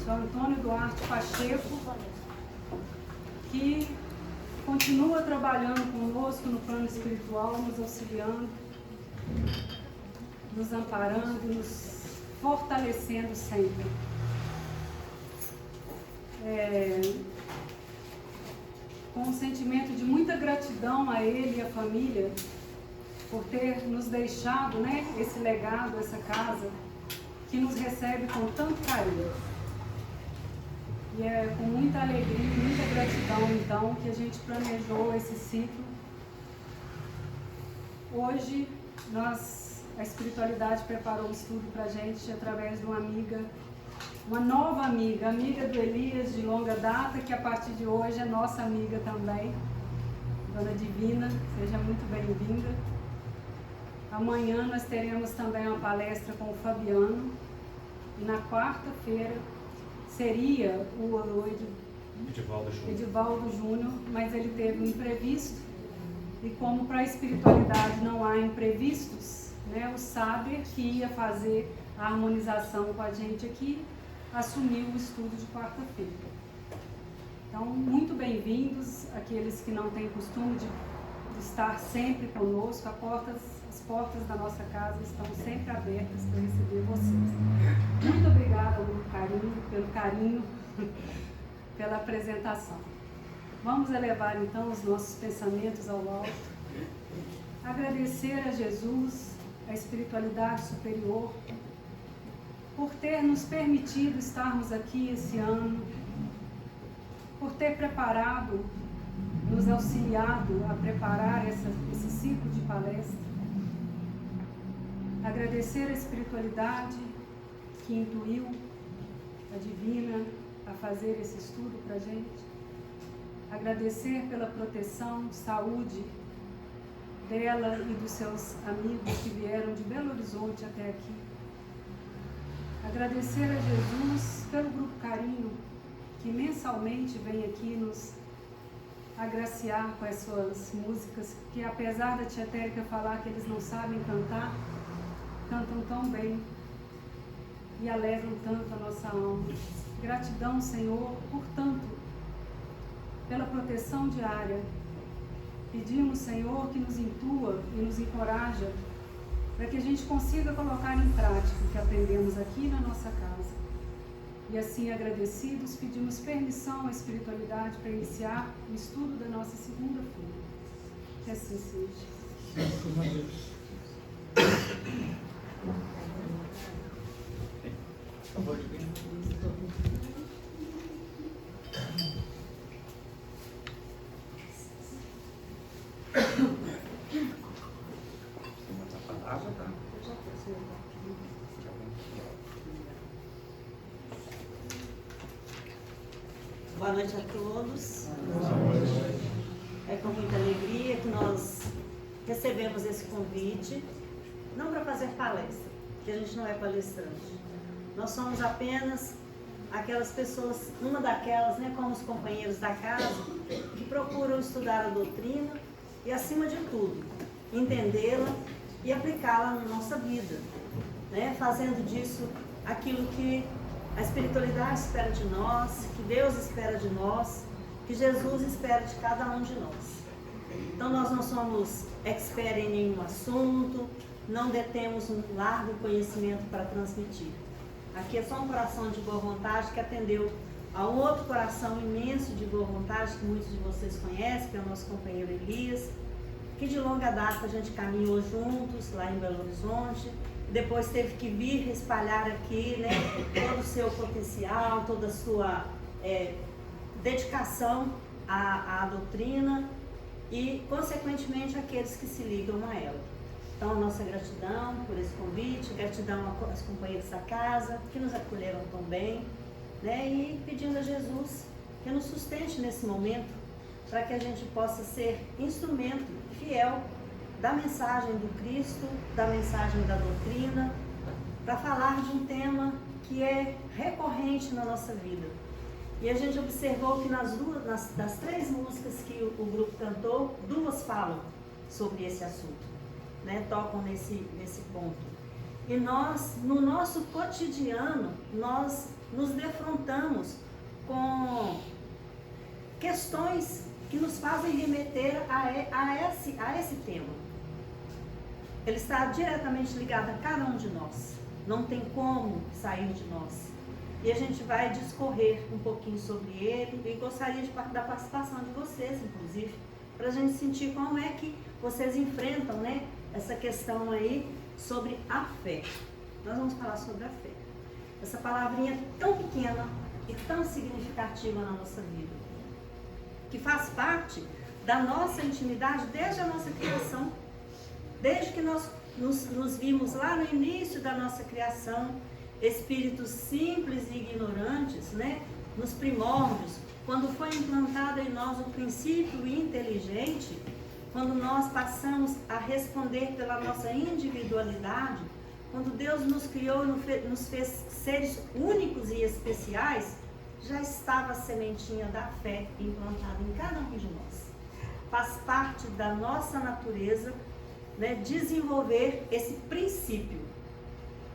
Seu Antônio Duarte Pacheco, que continua trabalhando conosco no plano espiritual, nos auxiliando, nos amparando, nos fortalecendo sempre. Com um sentimento de muita gratidão a ele e a família por ter nos deixado, esse legado, essa casa, que nos recebe com tanto carinho. E é com muita alegria e muita gratidão, então, que a gente planejou esse ciclo. Hoje, a espiritualidade preparou um estudo para a gente através de uma amiga, uma nova amiga do Elias de longa data, que a partir de hoje é nossa amiga também, Dona Divina, seja muito bem-vinda. Amanhã nós teremos também uma palestra com o Fabiano, e na quarta-feira seria o Edivaldo Júnior, mas ele teve um imprevisto, e como para a espiritualidade não há imprevistos, o Saber, que ia fazer a harmonização com a gente aqui, assumiu o estudo de quarta-feira. Então, muito bem-vindos aqueles que não têm costume de estar sempre conosco. As portas da nossa casa estão sempre abertas para receber vocês. Muito obrigada pelo carinho, pela apresentação. Vamos elevar então os nossos pensamentos ao alto. Agradecer a Jesus, a espiritualidade superior, por ter nos permitido estarmos aqui esse ano, por ter preparado, nos auxiliado a preparar esse ciclo de palestra. Agradecer a espiritualidade que intuiu a Divina a fazer esse estudo para a gente. Agradecer pela proteção, saúde dela e dos seus amigos que vieram de Belo Horizonte até aqui. Agradecer a Jesus pelo Grupo Carinho, que mensalmente vem aqui nos agraciar com as suas músicas, que apesar da tia Térica falar que eles não sabem cantar, cantam tão bem e alegram tanto a nossa alma. Gratidão, Senhor, por tanto, pela proteção diária. Pedimos, Senhor, que nos intua e nos encoraja para que a gente consiga colocar em prática o que aprendemos aqui na nossa casa. E assim, agradecidos, pedimos permissão à espiritualidade para iniciar o estudo da nossa segunda-feira. Que assim seja. Boa noite a todos. É com muita alegria que nós recebemos esse convite, não para fazer palestra, porque a gente não é palestrante. Nós somos apenas aquelas pessoas, uma daquelas, como os companheiros da casa, que procuram estudar a doutrina e, acima de tudo, entendê-la e aplicá-la na nossa vida, fazendo disso aquilo que a espiritualidade espera de nós, que Deus espera de nós, que Jesus espera de cada um de nós. Então nós não somos expert em nenhum assunto, não detemos um largo conhecimento para transmitir. Aqui é só um coração de boa vontade que atendeu a um outro coração imenso de boa vontade, que muitos de vocês conhecem, que é o nosso companheiro Elias, que de longa data a gente caminhou juntos lá em Belo Horizonte, depois teve que vir espalhar aqui, todo o seu potencial, toda a sua dedicação à doutrina e, consequentemente, aqueles que se ligam a ela. Então, a nossa gratidão por esse convite, gratidão aos companheiros da casa, que nos acolheram tão bem, e pedindo a Jesus que nos sustente nesse momento, para que a gente possa ser instrumento fiel da mensagem do Cristo, da mensagem da doutrina, para falar de um tema que é recorrente na nossa vida. E a gente observou que das 3 músicas que o grupo cantou, 2 falam sobre esse assunto, tocam nesse ponto. E nós, no nosso cotidiano, nós nos defrontamos com questões que nos fazem remeter a esse tema. Ele está diretamente ligado a cada um de nós. Não tem como sair de nós. E a gente vai discorrer um pouquinho sobre ele e gostaria da participação de vocês, inclusive, para a gente sentir como é que vocês enfrentam, né, essa questão aí sobre a fé. Nós vamos falar sobre a fé. Essa palavrinha tão pequena e tão significativa na nossa vida, que faz parte da nossa intimidade desde a nossa criação, desde que nós nos vimos lá no início da nossa criação, espíritos simples e ignorantes, né? Nos primórdios, quando foi implantado em nós o princípio inteligente, quando nós passamos a responder pela nossa individualidade, quando Deus nos criou e nos fez seres únicos e especiais, já estava a sementinha da fé implantada em cada um de nós. Faz parte da nossa natureza, né, desenvolver esse princípio.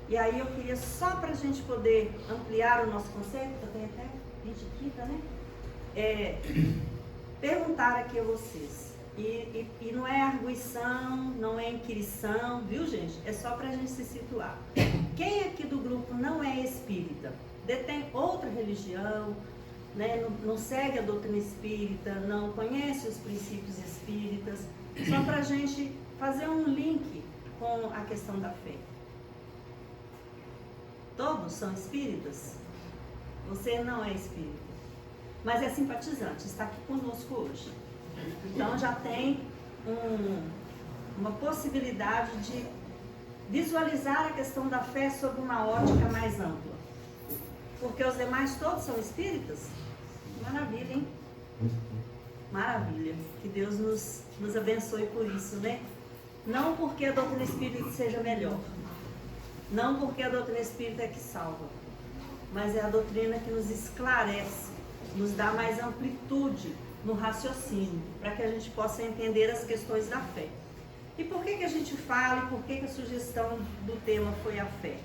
E aí eu queria, só para a gente poder ampliar o nosso conceito, eu tenho até 20, né? Perguntar aqui a vocês. E não é arguição, não é inquirição, viu, gente? É só para a gente se situar. Quem aqui do grupo não é espírita? Detém outra religião, né? Não segue a doutrina espírita, não conhece os princípios espíritas? Só para a gente fazer um link com a questão da fé. Todos são espíritas? Você não é espírita, mas é simpatizante, está aqui conosco hoje. Então já tem uma possibilidade de visualizar a questão da fé sob uma ótica mais ampla. Porque os demais todos são espíritas? Maravilha, hein? Maravilha. Que Deus nos abençoe por isso, né? Não porque a doutrina espírita seja melhor. Não porque a doutrina espírita é que salva. Mas é a doutrina que nos esclarece, nos dá mais amplitude no raciocínio, para que a gente possa entender as questões da fé. E por que a gente fala e por que a sugestão do tema foi a fé?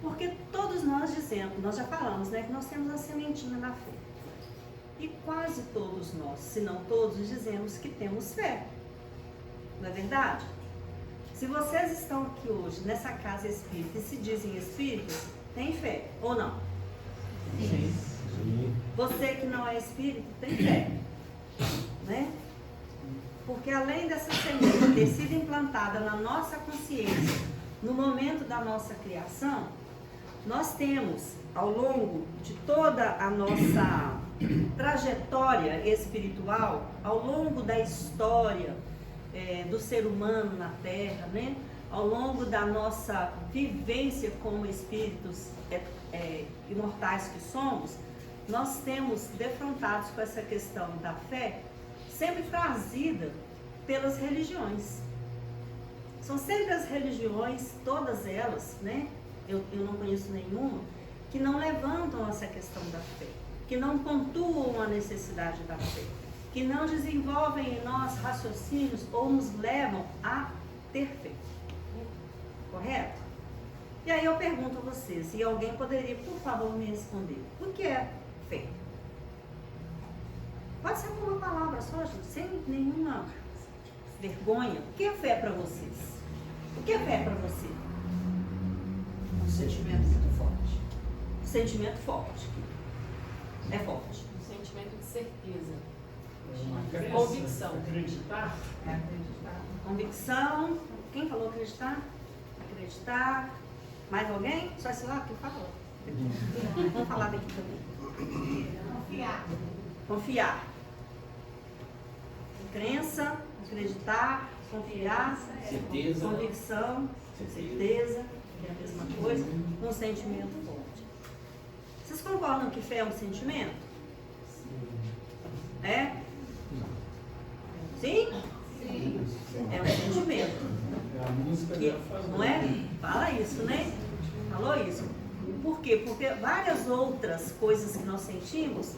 Porque todos nós dizemos, nós já falamos, né, que nós temos a sementinha da fé. E quase todos nós, se não todos, dizemos que temos fé. Não é verdade? Se vocês estão aqui hoje, nessa casa espírita, e se dizem espíritas, tem fé, ou não? Sim. Você que não é espírita, tem fé, né? Porque além dessa semente ter sido implantada na nossa consciência, no momento da nossa criação, nós temos, ao longo de toda a nossa trajetória espiritual, ao longo da história do ser humano na Terra, né? Ao longo da nossa vivência como espíritos imortais que somos, nós temos defrontados com essa questão da fé, sempre trazida pelas religiões. São sempre as religiões, todas elas, né? Eu não conheço nenhuma, que não levantam essa questão da fé, que não pontuam a necessidade da fé, que não desenvolvem em nós raciocínios ou nos levam a ter fé. Correto? E aí eu pergunto a vocês, e alguém poderia, por favor, me responder, o que é fé? Pode ser com uma palavra só, gente, sem nenhuma vergonha. O que é fé para vocês? O que é fé para você? Um sentimento muito forte. Um sentimento forte. É forte. Um sentimento de certeza. Uma crença. Convicção. Acreditar. É acreditar. Convicção. Quem falou acreditar? Acreditar. Mais alguém? Só esse lado que falou. Vamos falar daqui também. Confiar. Confiar. Crença, acreditar, confiar, Certeza. convicção, certeza, que é a mesma coisa, um sentimento forte. Vocês concordam que fé é um sentimento? É? Sim? Sim. É um sentimento. A música Que, já falou. não é? Fala isso, né? Falou isso. Por quê? Porque várias outras coisas que nós sentimos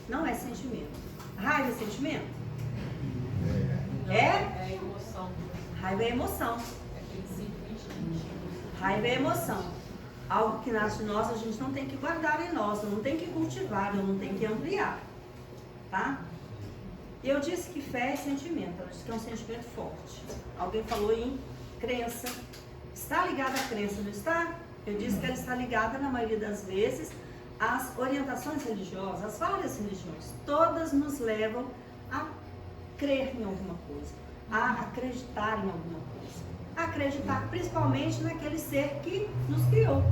não é sentimento. Raiva é sentimento? É? É emoção. Raiva é emoção. É princípio instintivo. Raiva é emoção. algo que nasce de nós, a gente não tem que guardar em nós, não tem que cultivar, não tem que ampliar, tá? E eu disse que fé é sentimento, eu disse que é um sentimento forte. Alguém falou em crença. Está ligada à crença, não está? Eu disse que ela está ligada, na maioria das vezes, às orientações religiosas, às várias religiões. Todas nos levam a crer em alguma coisa, a acreditar em alguma coisa. A acreditar principalmente naquele ser que nos criou,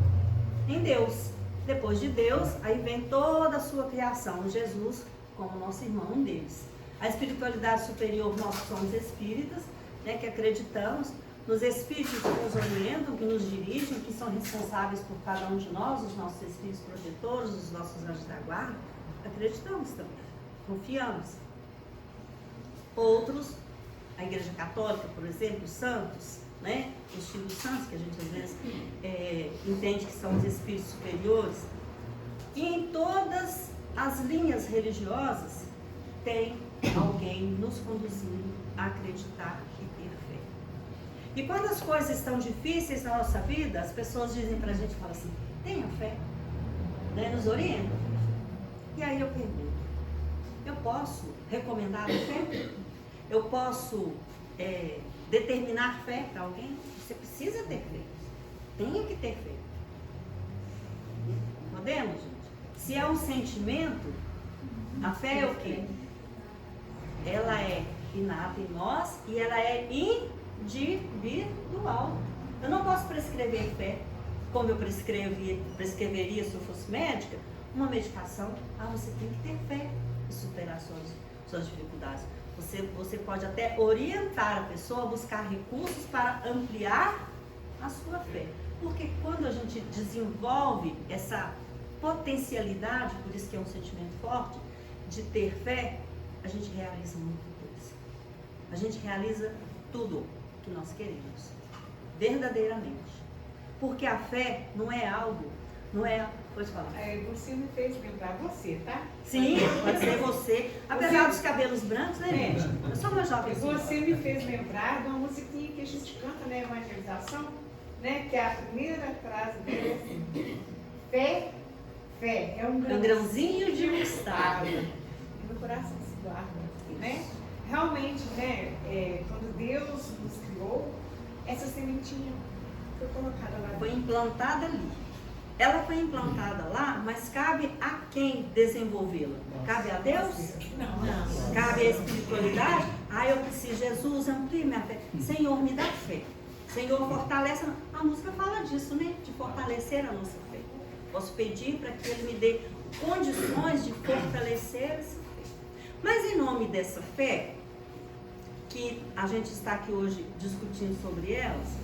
em Deus. Depois de Deus, aí vem toda a sua criação, Jesus como nosso irmão, um deles. A espiritualidade superior, nós somos espíritas, né, que acreditamos nos espíritos que nos orientam, que nos dirigem, que são responsáveis por cada um de nós, os nossos espíritos protetores, os nossos anjos da guarda. Acreditamos também, confiamos. Outros, a Igreja Católica, por exemplo, os santos, né, os filhos santos, que a gente às vezes entende que são os espíritos superiores. E em todas as linhas religiosas tem alguém nos conduzindo a acreditar e ter fé. E quando as coisas estão difíceis na nossa vida, as pessoas dizem pra gente, falam assim, tenha fé, né? Nos orientam. E aí eu pergunto, eu posso recomendar a fé? Eu posso determinar fé para alguém? Você precisa ter fé. Tenha que ter fé. Podemos, gente? Se é um sentimento, a fé é o quê? Ela é inata em nós e ela é individual. Eu não posso prescrever fé, como eu prescreveria se eu fosse médica, uma medicação. Você tem que ter fé e superar suas dificuldades. Você pode até orientar a pessoa a buscar recursos para ampliar a sua fé. Porque quando a gente desenvolve essa potencialidade, por isso que é um sentimento forte, de ter fé, a gente realiza muita coisa. A gente realiza tudo que nós queremos, verdadeiramente. Porque a fé não é algo, não é... Pode falar. Você me fez lembrar você, tá? Sim, pode ser você. Apesar dos cabelos brancos, né, gente? Eu sou uma jovem. Você me fez lembrar de uma musiquinha que a gente canta na evangelização, né? Que a primeira frase dela é assim: fé é um grãozinho de mostarda. E no coração se guarda, né? Realmente, né? Quando Deus nos criou, essa sementinha foi colocada lá. Foi implantada ali. Ela foi implantada lá, mas cabe a quem desenvolvê-la? Cabe a Deus? Não. Cabe à espiritualidade? Eu preciso, Jesus, amplie minha fé. Senhor, me dá fé. Senhor, fortalece. A música fala disso, né? De fortalecer a nossa fé. Posso pedir para que Ele me dê condições de fortalecer essa fé. Mas em nome dessa fé, que a gente está aqui hoje discutindo sobre elas,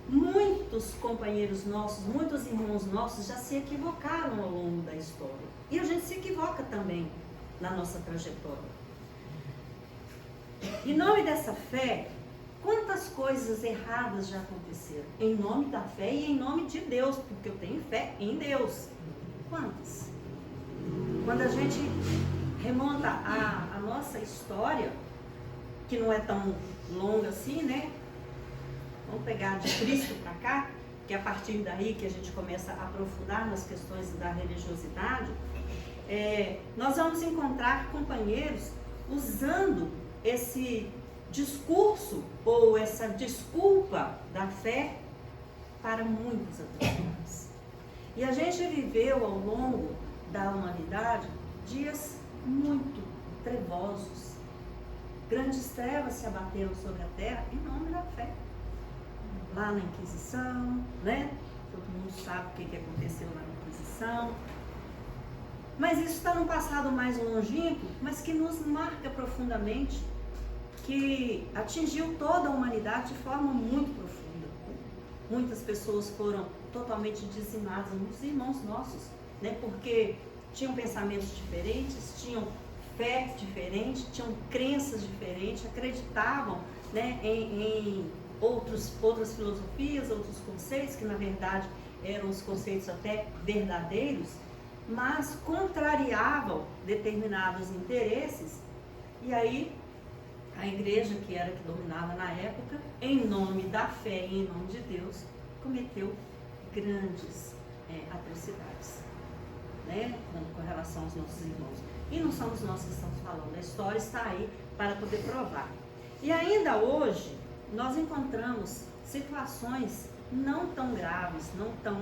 muitos companheiros nossos, muitos irmãos nossos já se equivocaram ao longo da história. E a gente se equivoca também na nossa trajetória. Em nome dessa fé, quantas coisas erradas já aconteceram? Em nome da fé e em nome de Deus, porque eu tenho fé em Deus. Quantas? Quando a gente remonta a nossa história, que não é tão longa assim, né? Vamos pegar de Cristo para cá, que é a partir daí que a gente começa a aprofundar nas questões da religiosidade, nós vamos encontrar companheiros usando esse discurso ou essa desculpa da fé para muitas atrocidades. E a gente viveu ao longo da humanidade dias muito trevosos. Grandes trevas se abateram sobre a terra em nome da fé. Lá na Inquisição, né? Todo mundo sabe o que aconteceu lá na Inquisição. Mas isso está num passado mais longínquo, mas que nos marca profundamente, que atingiu toda a humanidade de forma muito profunda. Muitas pessoas foram totalmente dizimadas, muitos irmãos nossos, né? Porque tinham pensamentos diferentes, tinham fé diferente, tinham crenças diferentes, acreditavam, né, em outras filosofias, outros conceitos, que na verdade eram os conceitos até verdadeiros, mas contrariavam determinados interesses. E aí a igreja, que era que dominava na época, em nome da fé e em nome de Deus, cometeu grandes atrocidades, né? Com relação aos nossos irmãos. E não somos nós que estamos falando, a história está aí para poder provar. E ainda hoje, nós encontramos situações não tão graves, não tão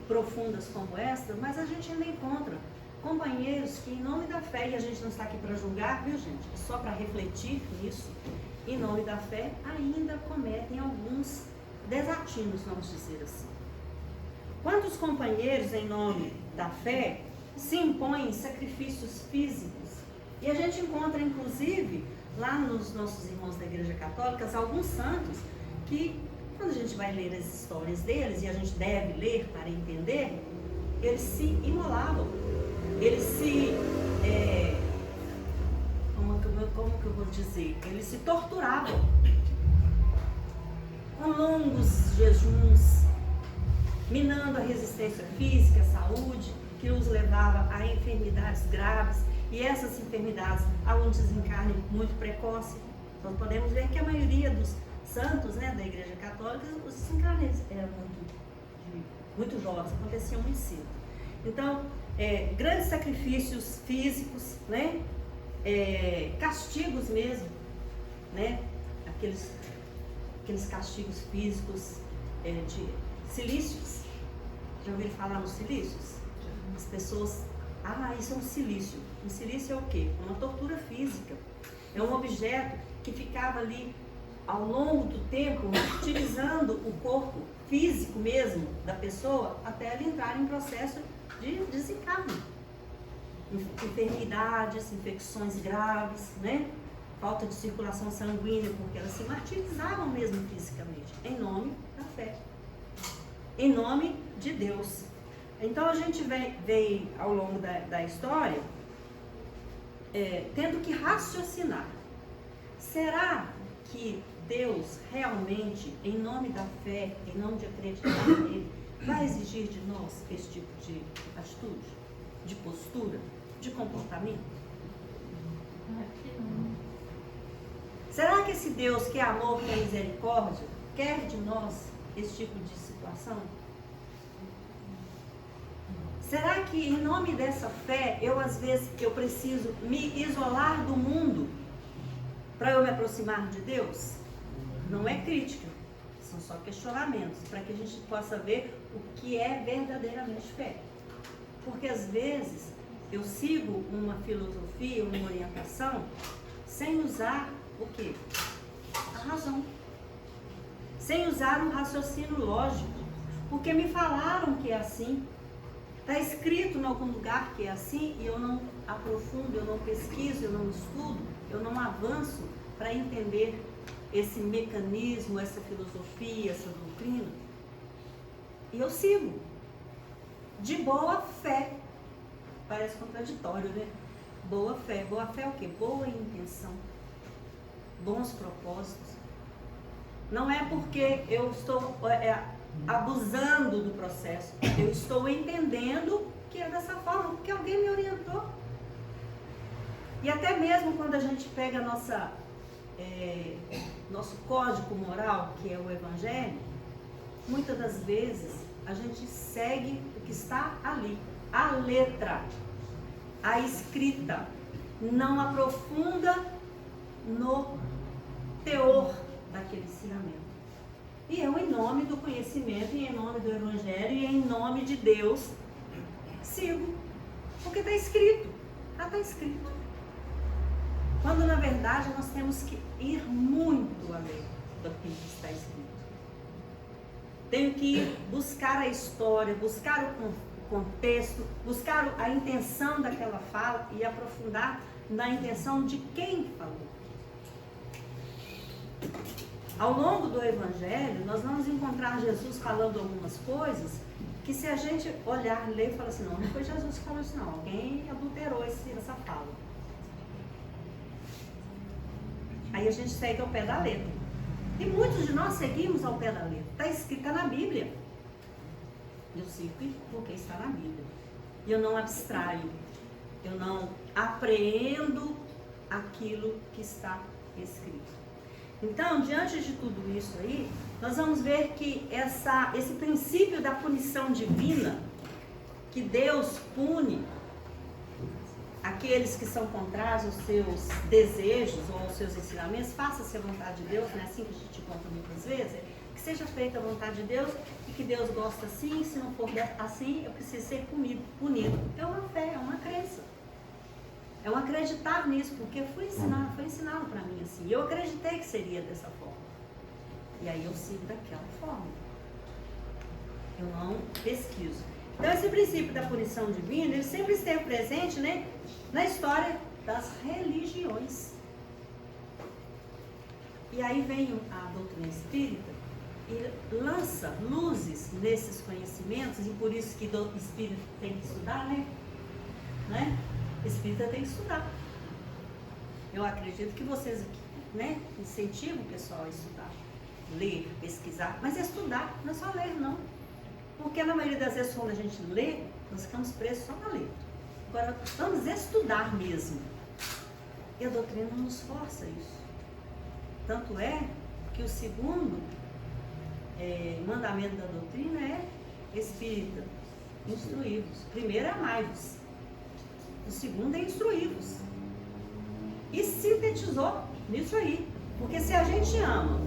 profundas como esta, mas a gente ainda encontra companheiros que, em nome da fé, e a gente não está aqui para julgar, viu, gente? É só para refletir nisso, em nome da fé, ainda cometem alguns desatinos, vamos dizer assim. Quantos companheiros, em nome da fé, se impõem sacrifícios físicos? E a gente encontra, inclusive, lá nos nossos irmãos da Igreja Católica, alguns santos que, quando a gente vai ler as histórias deles, e a gente deve ler para entender, eles se imolavam, eles se, como que eu vou dizer? Eles se torturavam, com longos jejuns, minando a resistência física, a saúde, que os levava a enfermidades graves, e essas enfermidades a um desencarne muito precoce. Então podemos ver que a maioria dos santos, né, da Igreja Católica, os desencarnes eram muito jovens, aconteciam muito cedo. Então, grandes sacrifícios físicos, né, castigos mesmo, né, aqueles castigos físicos de silícios. Já ouviram falar nos silícios? As pessoas, isso é um silício. Um silício é o quê? Uma tortura física. É um objeto que ficava ali ao longo do tempo, utilizando o corpo físico mesmo da pessoa até ela entrar em processo de desencarne. Enfermidades, infecções graves, né? Falta de circulação sanguínea, porque elas se martirizavam mesmo fisicamente, em nome da fé, em nome de Deus. Então a gente veio ao longo da história tendo que raciocinar. Será que Deus realmente, em nome da fé, em nome de acreditar nele, vai exigir de nós esse tipo de atitude, de postura, de comportamento? Será que esse Deus que é amor, que é misericórdia, quer de nós esse tipo de situação? Será que em nome dessa fé, às vezes eu preciso me isolar do mundo para eu me aproximar de Deus? Não é crítica, são só questionamentos, para que a gente possa ver o que é verdadeiramente fé. Porque às vezes eu sigo uma filosofia, uma orientação, sem usar o quê? A razão. Sem usar um raciocínio lógico. Porque me falaram que é assim. Está escrito em algum lugar que é assim e eu não aprofundo, eu não pesquiso, eu não estudo, eu não avanço para entender esse mecanismo, essa filosofia, essa doutrina. E eu sigo. De boa fé. Parece contraditório, né? Boa fé. Boa fé é o quê? Boa intenção. Bons propósitos. Não é porque eu estou abusando do processo. Eu estou entendendo que é dessa forma, porque alguém me orientou. E até mesmo quando a gente pega nosso código moral, que é o Evangelho, muitas das vezes a gente segue o que está ali, a letra, a escrita, não aprofunda no teor daquele ensinamento. E eu, em nome do conhecimento, e em nome do Evangelho, e em nome de Deus, sigo. Porque está escrito. Está escrito. Quando, na verdade, nós temos que ir muito além do que está escrito. Tenho que buscar a história, buscar o contexto, buscar a intenção daquela fala e aprofundar na intenção de quem falou. Ao longo do Evangelho, nós vamos encontrar Jesus falando algumas coisas que, se a gente olhar, ler e falar assim, não foi Jesus que falou isso não, alguém adulterou essa fala. Aí a gente segue ao pé da letra. E muitos de nós seguimos ao pé da letra. Está escrito, está na Bíblia. Eu sigo porque está na Bíblia. E eu não abstraio, eu não apreendo aquilo que está escrito. Então, diante de tudo isso aí, nós vamos ver que esse princípio da punição divina, que Deus pune aqueles que são contrários aos seus desejos ou aos seus ensinamentos, faça-se a vontade de Deus, não é assim que a gente conta muitas vezes? Que seja feita a vontade de Deus e que Deus gosta assim, se não for assim, eu preciso ser punido. É uma fé, é uma crença. É um acreditar nisso, porque foi ensinado para mim assim. Eu acreditei que seria dessa forma. E aí eu sigo daquela forma. Eu não pesquiso. Então esse princípio da punição divina, ele sempre esteve presente, né, na história das religiões. E aí vem a doutrina espírita e lança luzes nesses conhecimentos, e por isso que o espírito tem que estudar, né? Espírita tem que estudar. Eu acredito que vocês aqui, né, incentivam o pessoal a estudar, ler, pesquisar, mas estudar, não é só ler, não. Porque na maioria das vezes quando a gente lê, nós ficamos presos só na letra. Agora, vamos estudar mesmo. E a doutrina nos força isso. Tanto é que o segundo mandamento da doutrina é espírita, instruí-vos. Primeiro é amai-vos. O segundo é instruí-vos. E sintetizou nisso aí. Porque se a gente ama,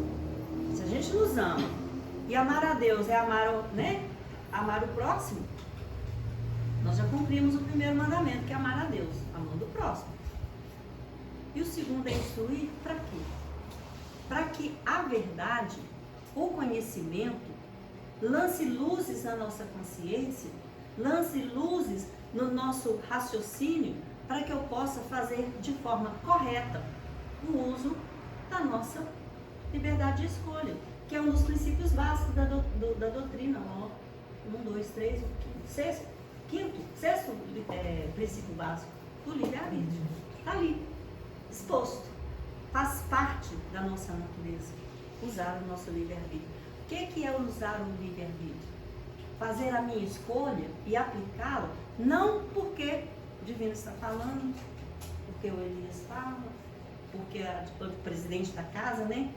se a gente nos ama, e amar a Deus é amar o próximo, nós já cumprimos o primeiro mandamento, que é amar a Deus, amando o próximo. E o segundo é instruir para quê? Para que a verdade, o conhecimento, lance luzes na nossa consciência, lance luzes no nosso raciocínio, para que eu possa fazer de forma correta o uso da nossa liberdade de escolha, que é um dos princípios básicos da doutrina. 1, 2, 3, sexto princípio básico do livre-arbítrio. Está ali, exposto. Faz parte da nossa natureza usar o nosso livre-arbítrio. O que é usar o livre-arbítrio? Fazer a minha escolha e aplicá-la, não porque o divino está falando, porque o Elias fala, porque o presidente da casa, né,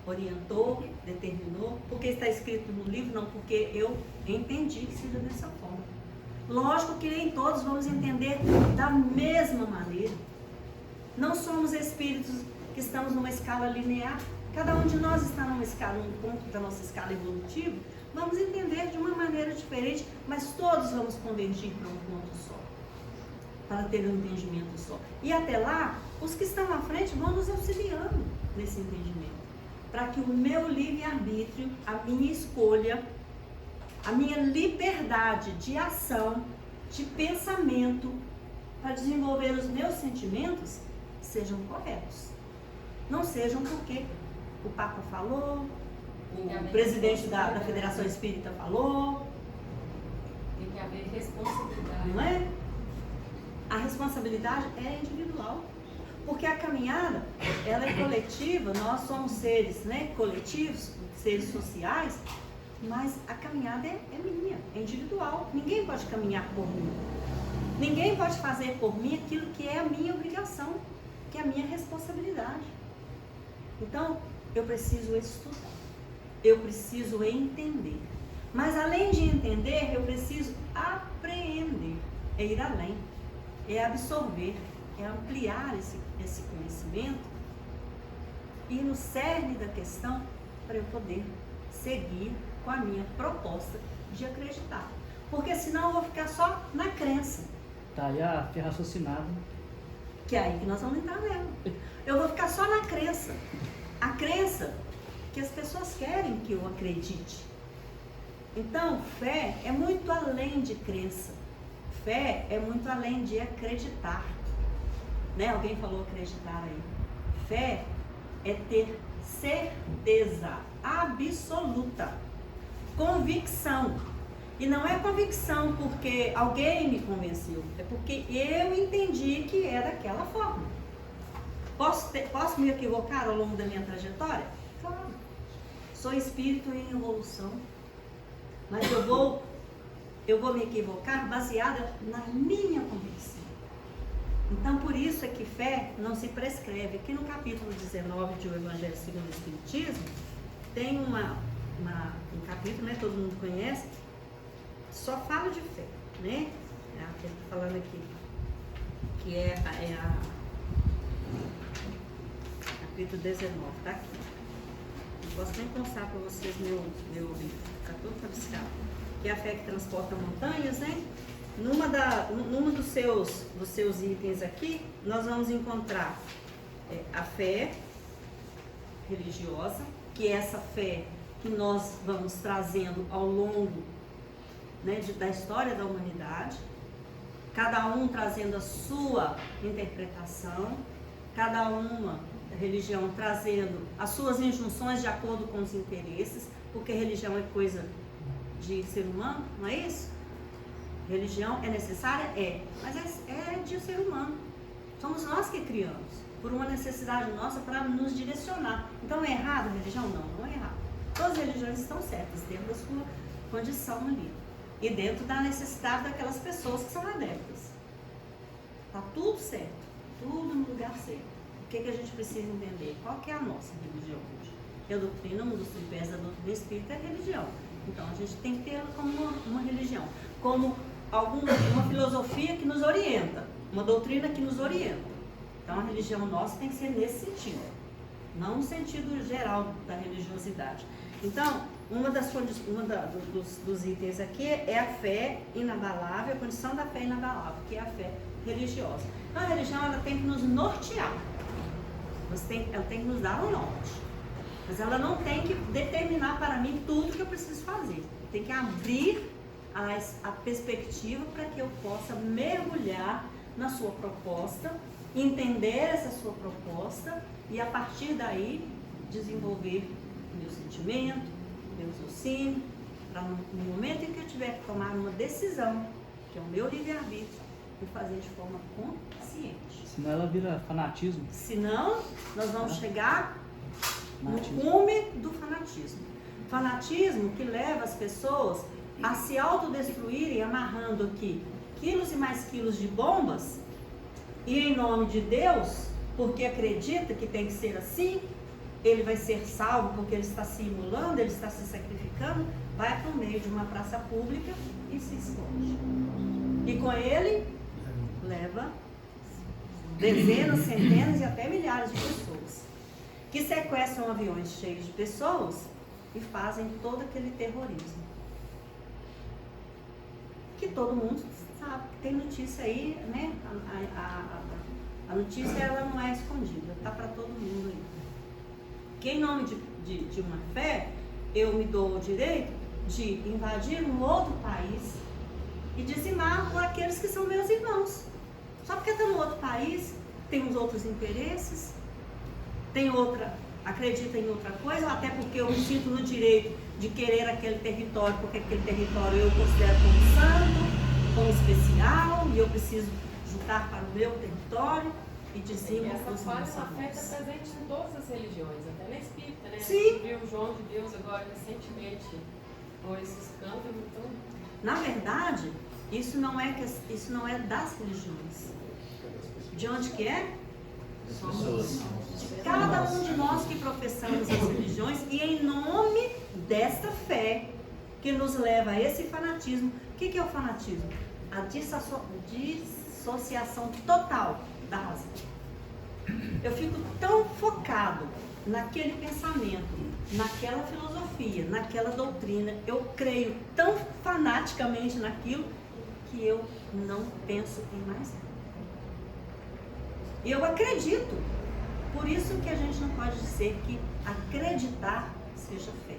orientou, determinou, porque está escrito no livro, não, porque eu entendi que seja dessa forma. Lógico que nem todos vamos entender da mesma maneira. Não somos espíritos que estamos numa escala linear. Cada um de nós está numa escala, um ponto da nossa escala evolutiva. Vamos entender de uma maneira diferente, mas todos vamos convergir para um ponto só, para ter um entendimento só. E até lá, os que estão à frente vão nos auxiliando nesse entendimento, para que o meu livre-arbítrio, a minha escolha, a minha liberdade de ação, de pensamento, para desenvolver os meus sentimentos, sejam corretos. Não sejam porque o Papa falou, o presidente da Federação Espírita falou. Tem que haver responsabilidade. Não é? A responsabilidade é individual. Porque a caminhada, ela é coletiva, nós somos seres, né, coletivos, seres sociais, mas a caminhada é minha, é individual. Ninguém pode caminhar por mim. Ninguém pode fazer por mim aquilo que é a minha obrigação, que é a minha responsabilidade. Então, eu preciso estudar, eu preciso entender. Mas além de entender, eu preciso apreender, é ir além, é absorver, é ampliar esse conhecimento e ir no cerne da questão para eu poder seguir com a minha proposta de acreditar. Porque senão eu vou ficar só na crença. Tá aí a fé raciocinada. Que é aí que nós vamos entrar nela. Eu vou ficar só na crença. A crença que as pessoas querem que eu acredite. Então, fé é muito além de crença. Fé é muito além de acreditar. Né? Alguém falou acreditar aí. Fé é ter certeza absoluta. Convicção. E não é convicção porque alguém me convenceu. É porque eu entendi que é daquela forma. Posso me equivocar ao longo da minha trajetória? Claro. Sou espírito em evolução. Mas eu vou me equivocar baseada na minha convicção. Então, por isso é que fé não se prescreve. Aqui no capítulo 19 de O Evangelho segundo o Espiritismo, tem um capítulo, né, todo mundo conhece, só fala de fé, né? É a que ele está falando aqui, que é capítulo 19, tá aqui. Não posso nem passar para vocês meu livro, está todo rabiscado. Que é a fé que transporta montanhas, né? Numa dos seus itens aqui, nós vamos encontrar a fé religiosa, que é essa fé que nós vamos trazendo ao longo, né, da história da humanidade, cada um trazendo a sua interpretação, cada uma religião trazendo as suas injunções de acordo com os interesses, porque religião é coisa de ser humano, não é isso? Religião é necessária? É, mas é de ser humano. Somos nós que criamos, por uma necessidade nossa para nos direcionar. Então é errado a religião? Não, não é errado. Todas as religiões estão certas, dentro da sua condição ali. E dentro da necessidade daquelas pessoas que são adeptas. Está tudo certo, tudo no lugar certo. O que a gente precisa entender? Qual que é a nossa religião hoje? Que a doutrina, um dos tripés da doutrina espírita é a religião. Então a gente tem que ter ela como uma religião, como uma filosofia que nos orienta, uma doutrina que nos orienta. Então a religião nossa tem que ser nesse sentido, não no sentido geral da religiosidade. Então, dos itens aqui é a fé inabalável, a condição da fé inabalável, que é a fé religiosa. Então a religião ela tem que nos nortear, ela tem que nos dar um norte, mas ela não tem que determinar para mim tudo que eu preciso fazer. Tem que abrir a perspectiva para que eu possa mergulhar na sua proposta, entender essa sua proposta e a partir daí desenvolver meu sentimento, meu raciocínio, para no momento em que eu tiver que tomar uma decisão, que é o meu livre-arbítrio, eu fazer de forma consciente. Senão ela vira fanatismo. Senão nós vamos chegar no cume do fanatismo. Fanatismo que leva as pessoas a se autodestruírem, amarrando aqui quilos e mais quilos de bombas, e em nome de Deus, porque acredita que tem que ser assim, ele vai ser salvo porque ele está se imolando, ele está se sacrificando, vai para o meio de uma praça pública e se esconde. E com ele leva dezenas, centenas e até milhares de pessoas, que sequestram aviões cheios de pessoas e fazem todo aquele terrorismo. Que todo mundo sabe, que tem notícia aí, né? A notícia ela não é escondida, está para todo mundo aí. Que em nome de uma fé, eu me dou o direito de invadir um outro país e dizimar por aqueles que são meus irmãos. Só porque está no outro país, tem uns outros interesses, acredita em outra coisa, ou até porque eu me sinto no direito de querer aquele território, porque aquele território eu considero como santo, como especial, e eu preciso juntar para o meu território e dizimo essa os falha meus uma fé irmãos. está presente em todas as religiões, até na espírita, né? Sim. A gente viu o João de Deus agora recentemente com esses cântaros, então... Na verdade, isso não é das religiões. De onde que é? Somos cada um de nós que professamos as religiões e em nome desta fé que nos leva a esse fanatismo. O que é o fanatismo? A dissociação total da razão. Eu fico tão focado naquele pensamento, naquela filosofia, naquela doutrina, eu creio tão fanaticamente naquilo que eu não penso em mais nada. Eu acredito. Por isso que a gente não pode dizer que acreditar seja fé.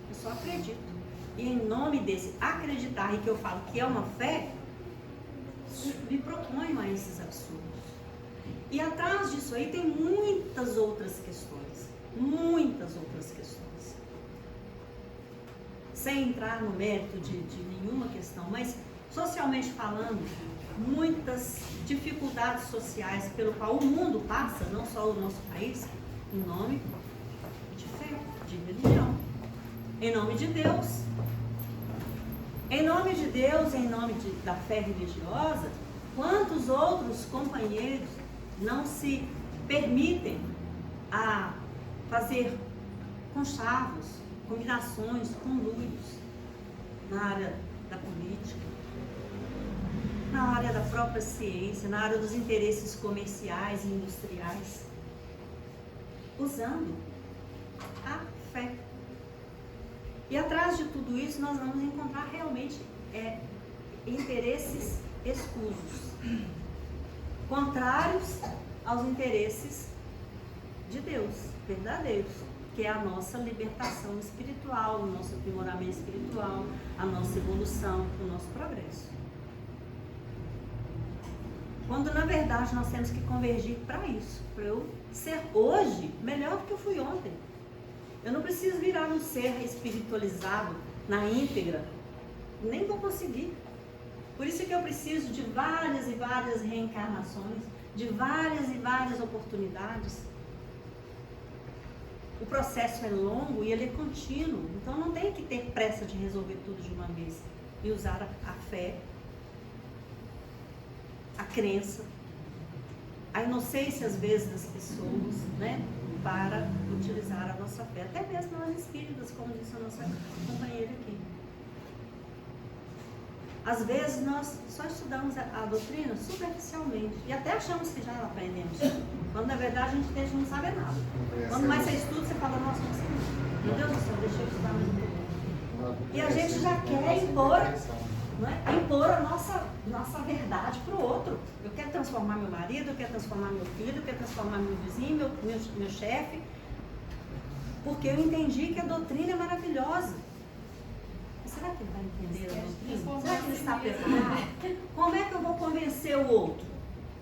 Eu só acredito. E em nome desse acreditar, e que eu falo que é uma fé, me proponho a esses absurdos. E atrás disso aí tem muitas outras questões. Muitas outras questões. Sem entrar no mérito de nenhuma questão, mas socialmente falando, muitas dificuldades sociais pelo qual o mundo passa, não só o nosso país, em nome de fé, de religião, em nome de Deus. Em nome de Deus, em nome da fé religiosa, Quantos outros companheiros não se permitem a fazer conchavos, combinações, conluios na área da política, na área da própria ciência, na área dos interesses comerciais e industriais, usando a fé. E atrás de tudo isso nós vamos encontrar realmente interesses escusos, contrários aos interesses de Deus, verdadeiros, que é a nossa libertação espiritual, o nosso aprimoramento espiritual, a nossa evolução, o nosso progresso. Quando na verdade nós temos que convergir para isso, para eu ser hoje melhor do que eu fui ontem. Eu não preciso virar um ser espiritualizado na íntegra, nem vou conseguir. Por isso que eu preciso de várias e várias reencarnações, de várias e várias oportunidades. O processo é longo e ele é contínuo, então não tem que ter pressa de resolver tudo de uma vez e usar a fé, a crença, a inocência às vezes das pessoas, né, para utilizar a nossa fé, até mesmo nós espíritas, como disse a nossa companheira aqui. Às vezes nós só estudamos a doutrina superficialmente e até achamos que já aprendemos, quando na verdade a gente não sabe nada. Quando mais você estuda, você fala, nossa, não sei nada. Meu Deus do céu, deixa eu estudar mais um pouco. E a gente já quer impor, não é? Impor a nossa verdade para o outro. Eu quero transformar meu marido, eu quero transformar meu filho, eu quero transformar meu vizinho, meu chefe, porque eu entendi que a doutrina é maravilhosa. Será que ele vai entender a doutrina? Será que ele está preparado? Como é que eu vou convencer o outro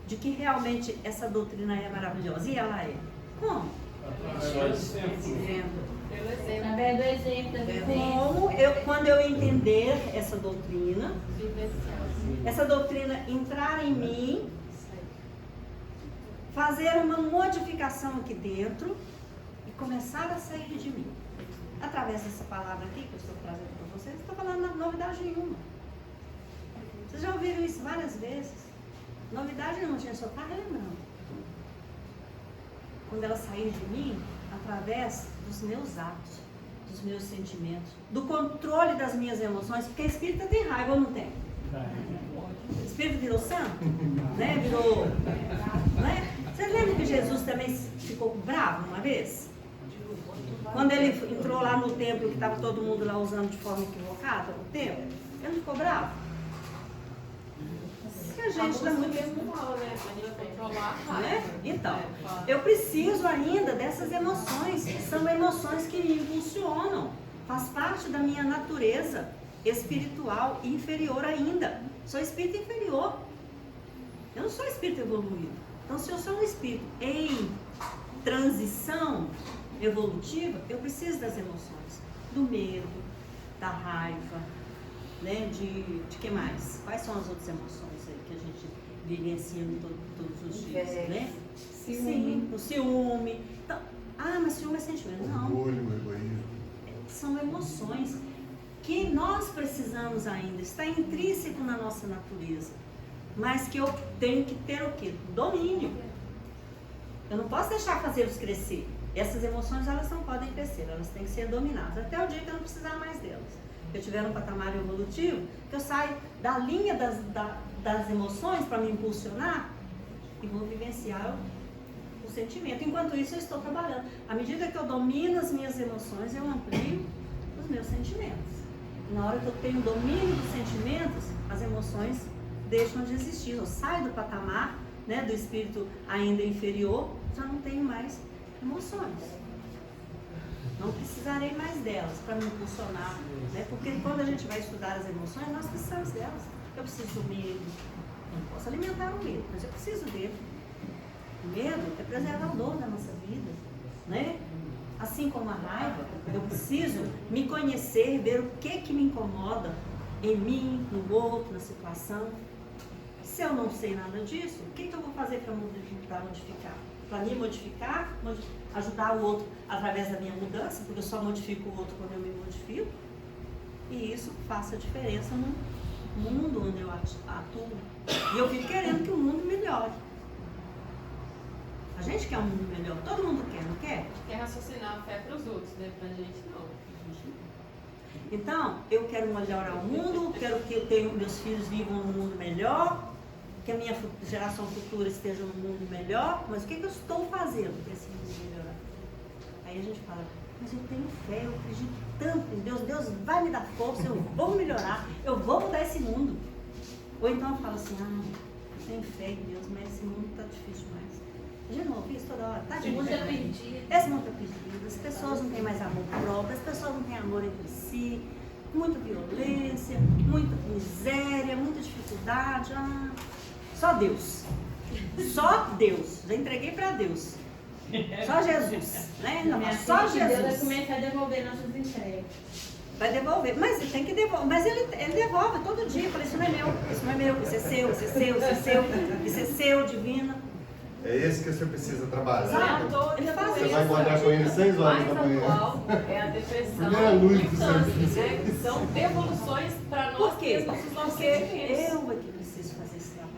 de que realmente essa doutrina é maravilhosa? E ela é? Como? Através do exemplo. Como quando eu entender essa doutrina entrar em mim, fazer uma modificação aqui dentro e começar a sair de mim. Através dessa palavra aqui que eu estou trazendo para vocês, não estou falando novidade nenhuma. Vocês já ouviram isso várias vezes. Novidade nenhuma, a gente só está relembrando. Quando ela sair de mim, através dos meus atos, dos meus sentimentos, do controle das minhas emoções, porque espírita tem raiva ou não tem? O espírito virou santo? Né? Virou. Né? Vocês lembram que Jesus também ficou bravo uma vez? Quando ele entrou lá no templo, que estava todo mundo lá usando de forma equivocada o templo, ele não ficou bravo? Porque a gente está muito... Né? Então, eu preciso ainda dessas emoções, são emoções que me impulsionam, faz parte da minha natureza espiritual inferior ainda. Sou espírito inferior, eu não sou espírito evoluído. Então, se eu sou um espírito em transição evolutiva, eu preciso das emoções, do medo, da raiva, né? De que mais? Quais são as outras emoções aí que a gente vivencia todos os dias, né? Sim, o ciúme. Então, mas ciúme é sentimento. Não. Orgulho, egoísmo. São emoções que nós precisamos ainda, está intrínseco na nossa natureza, mas que eu tenho que ter o quê? Domínio. Eu não posso deixar fazê-los crescer. Essas emoções, elas não podem crescer, elas têm que ser dominadas, até o dia que eu não precisar mais delas. Que eu tiver um patamar evolutivo, que eu saio da linha das emoções para me impulsionar e vou vivenciar o sentimento. Enquanto isso, eu estou trabalhando. À medida que eu domino as minhas emoções, eu amplio os meus sentimentos. E na hora que eu tenho domínio dos sentimentos, as emoções deixam de existir. Eu saio do patamar, né, do espírito ainda inferior, já não tenho mais emoções. Não precisarei mais delas para me impulsionar, né? Porque quando a gente vai estudar as emoções, nós precisamos delas. Eu preciso do medo. Eu não posso alimentar o medo, mas eu preciso dele. O medo é preservador da nossa vida, né? Assim como a raiva, eu preciso me conhecer, ver o que me incomoda em mim, no outro, na situação. Se eu não sei nada disso, o que eu vou fazer para modificar? Para me modificar, ajudar o outro através da minha mudança, porque eu só modifico o outro quando eu me modifico, e isso faça diferença mundo onde eu atuo. E eu fico querendo que o mundo melhore. A gente quer um mundo melhor, todo mundo quer, não quer? Quer raciocinar a fé para os outros, né? Pra gente não. Então, eu quero melhorar o mundo, quero que meus filhos vivam num mundo melhor, que a minha geração futura esteja num mundo melhor, mas o que eu estou fazendo para esse mundo melhorar? Aí a gente fala, mas eu tenho fé, eu acredito tanto em Deus, Deus vai me dar força, eu vou melhorar, eu vou mudar esse mundo. Ou então eu falo assim, eu tenho fé em Deus, mas esse mundo está difícil demais. A gente não ouve isso toda hora, tá Esse mundo difícil é demais. perdido. Esse mundo está perdido, as pessoas não têm mais amor próprio, as pessoas não têm amor entre si, muita violência, muita miséria, muita dificuldade. Só Deus. Só Deus. Já entreguei para Deus. Só Jesus. Né? Não, mas só Deus vai Jesus. começar a devolver nossas entregas. Vai devolver. Mas ele tem que devolver. Mas ele devolve todo dia. Fala, isso não é meu, isso não é meu, isso é seu, isso é seu, isso é seu, isso é seu, divino. É esse que você precisa trabalhar. Sabe? Ele faz Você isso. vai guardar com ele 6 horas mais da manhã. atual é a depressão Primeira luz e do o câncer, serviço. né? Que são devoluções para nós Por quê? mesmos dos nossos Porque sentimentos. eu é que preciso fazer esse trabalho.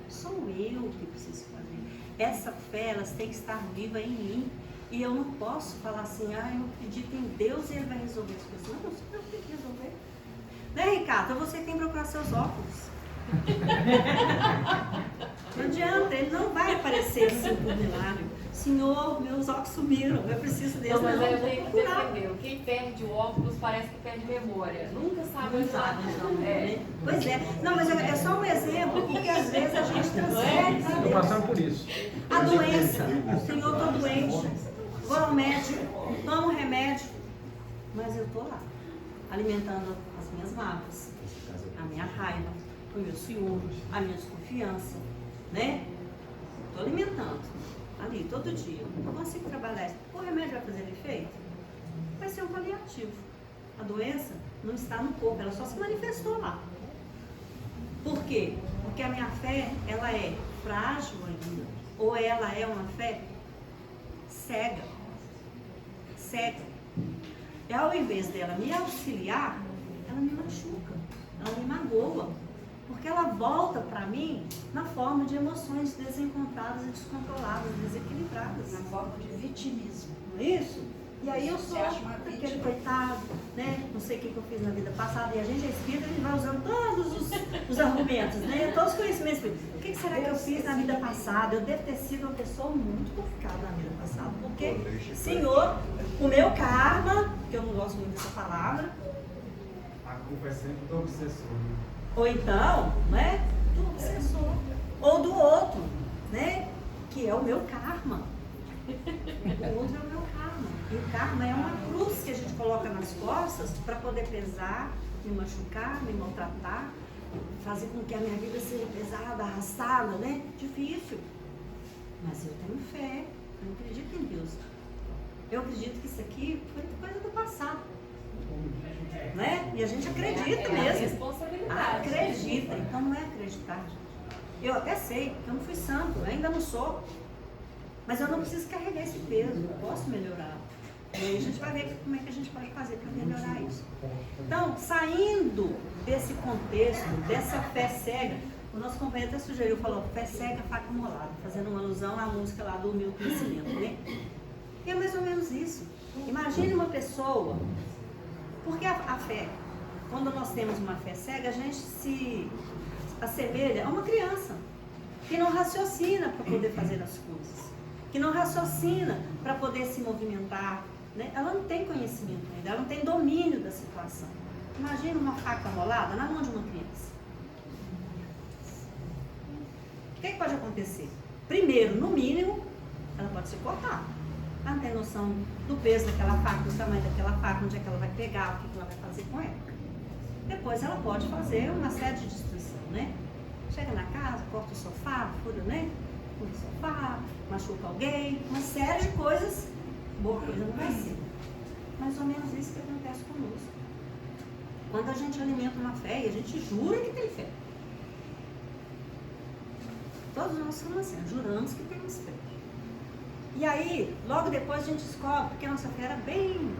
Sou eu que preciso fazer. Essa fé, elas tem que estar viva em mim. E eu não posso falar assim, eu acredito em Deus e Ele vai resolver as coisas. Não, eu tenho que resolver. Né, Ricardo? Você tem que procurar seus óculos. Não adianta, ele não vai aparecer assim por milagre. Senhor, meus óculos sumiram, eu preciso deles. Não, mas aí eu vou tenho que procurar. defender. Quem perde o óculos parece que perde memória. Nunca sabe onde está. Pois é. Não, mas é só um exemplo, porque às vezes a gente transfere. Estou passando por isso. A doença. Senhor, estou doente. Vou ao médico, tomo remédio. Mas eu estou lá, alimentando as minhas mágoas, a minha raiva, o meu ciúme, a minha desconfiança, né? Estou alimentando ali todo dia. Eu não consigo trabalhar isso. O remédio vai fazer efeito? Vai ser um paliativo. A doença não está no corpo, ela só se manifestou lá. Por quê? Porque a minha fé, ela é frágil ainda, ou ela é uma fé cega. Cega. E ao invés dela me auxiliar, ela me machuca, ela me magoa. Porque ela volta para mim na forma de emoções desencontradas e descontroladas, desequilibradas. Na forma de vitimismo. Não é isso? E aí eu sou Você acha uma aquele vítima. coitado, né? Não sei o que eu fiz na vida passada. E a gente é espírita, a gente vai usando todos os argumentos, né? Todos os conhecimentos. O que será que eu fiz na vida passada? Eu devo ter sido uma pessoa muito complicada na vida passada. Porque, Senhor, o meu karma, que eu não gosto muito dessa palavra, A culpa é sempre do obsessor. ou então, né, do obsessor, ou do outro, né, que é o meu karma. O outro é o meu karma. E o karma é uma cruz que a gente coloca nas costas para poder pesar, me machucar, me maltratar, fazer com que a minha vida seja pesada, arrastada, né? Difícil. Mas eu tenho fé, eu acredito em Deus. Eu acredito que isso aqui foi coisa do passado. Né? E a gente acredita É a mesmo. responsabilidade. Acredita, então não é acreditar, gente. Eu até sei que eu não fui santo, eu ainda não sou. Mas eu não preciso carregar esse peso, eu posso melhorar. E aí a gente vai ver como é que a gente pode fazer para melhorar isso. Então, saindo desse contexto, dessa fé cega, o nosso companheiro até sugeriu, falou, fé cega, faca molada, fazendo uma alusão à música lá do Milton Nascimento, né? E é mais ou menos isso. Imagine uma pessoa, porque a fé, quando nós temos uma fé cega, a gente se assemelha a uma criança que não raciocina para poder fazer as coisas, que não raciocina para poder se movimentar, né? Ela não tem conhecimento ainda, ela não tem domínio da situação. Imagina uma faca molada na mão de uma criança. O que pode acontecer? Primeiro, no mínimo, ela pode se cortar. Ela não tem noção do peso daquela faca, do tamanho daquela faca, onde é que ela vai pegar, o que ela vai fazer com ela. Depois ela pode fazer uma série de destruição, né? Chega na casa, corta o sofá, fura, né? Fura o sofá, machuca alguém, uma série de coisas. Boa coisa não vai ser. Mais ou menos isso que acontece conosco. Quando a gente alimenta uma fé e a gente jura que tem fé. Todos nós somos assim, juramos que temos fé. E aí, logo depois a gente descobre que a nossa fé era bem,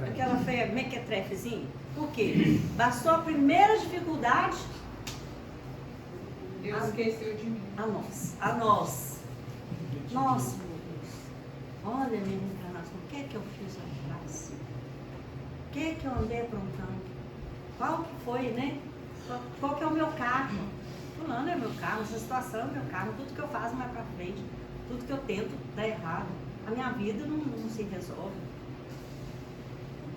aquela fé mequetrefezinha, Por quê? Bastou a primeira dificuldade, Deus esqueceu de mim. a nós. Nossa, meu Deus. Olha a minha encarnação. O que é que eu fiz lá atrás? O que é que eu andei aprontando? Qual que foi, né? Qual que é o meu karma? Fulano é meu karma, essa situação é meu karma. Tudo que eu faço não vai pra frente. Tudo que eu tento dá errado. A minha vida não se resolve.